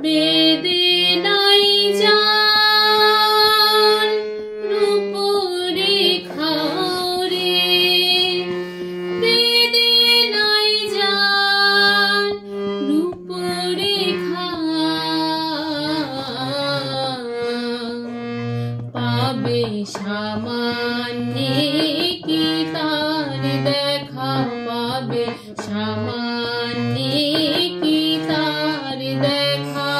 বেদনাই যান রূপরেখা রে, বেদনাই যান রূপরেখা, পাবে সামান্যে কি তার দেখা, পাবে সামান্যে কি তার দেখা।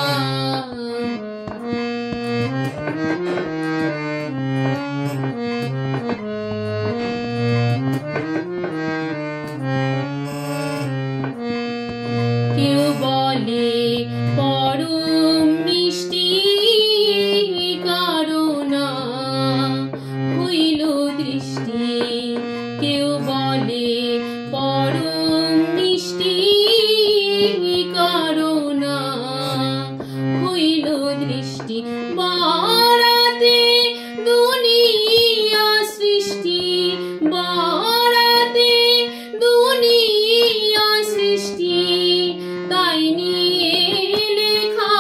কেউ বলে পরম মিষ্টি কারণা হইল দৃষ্টি, কেউ বলে পরম মিষ্টি কারণা হইল দৃষ্টি। বারাতে দুনিয়া সৃষ্টি, বারাতে দুনিয়া সৃষ্টি, তাই নিয়ে লেখা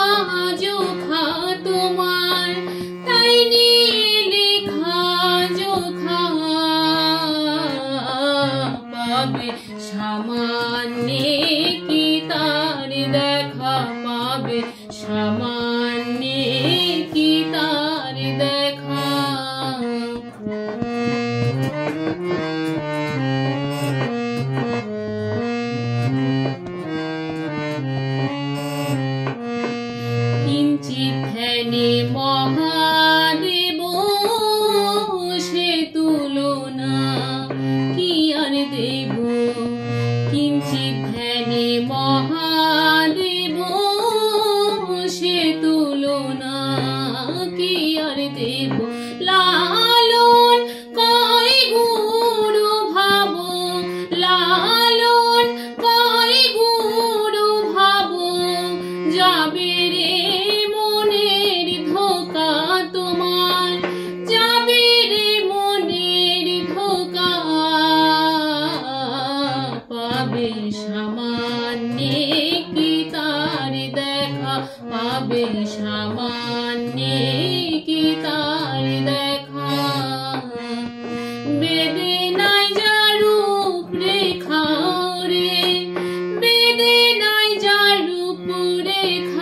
জোখা তোমার, তাই নিয়ে লেখা জোখা, পাবে সামান্যে কি তার দেখা, পাবে সামান্যে কি তার দেখা। কিঞ্চিৎ ধ্যানে মহাদেব সে তুলনা কি আর দেব, কিঞ্চিৎ ধ্যানে মহাদেব সে তুলনা কি আর দেব। লালন কয় গুরু ভাব, লালন কয় গুরু ভাব, যাবে রে মনের ধোকা তোমার, যাবে রে মনের ধোকা, পাবে সামান্যে কি তার দেখা, পাবে সামান্যে কি তার দেখা। বেদনাই যা রূপরেখা রে, বেদনাই যা রূপরেখা,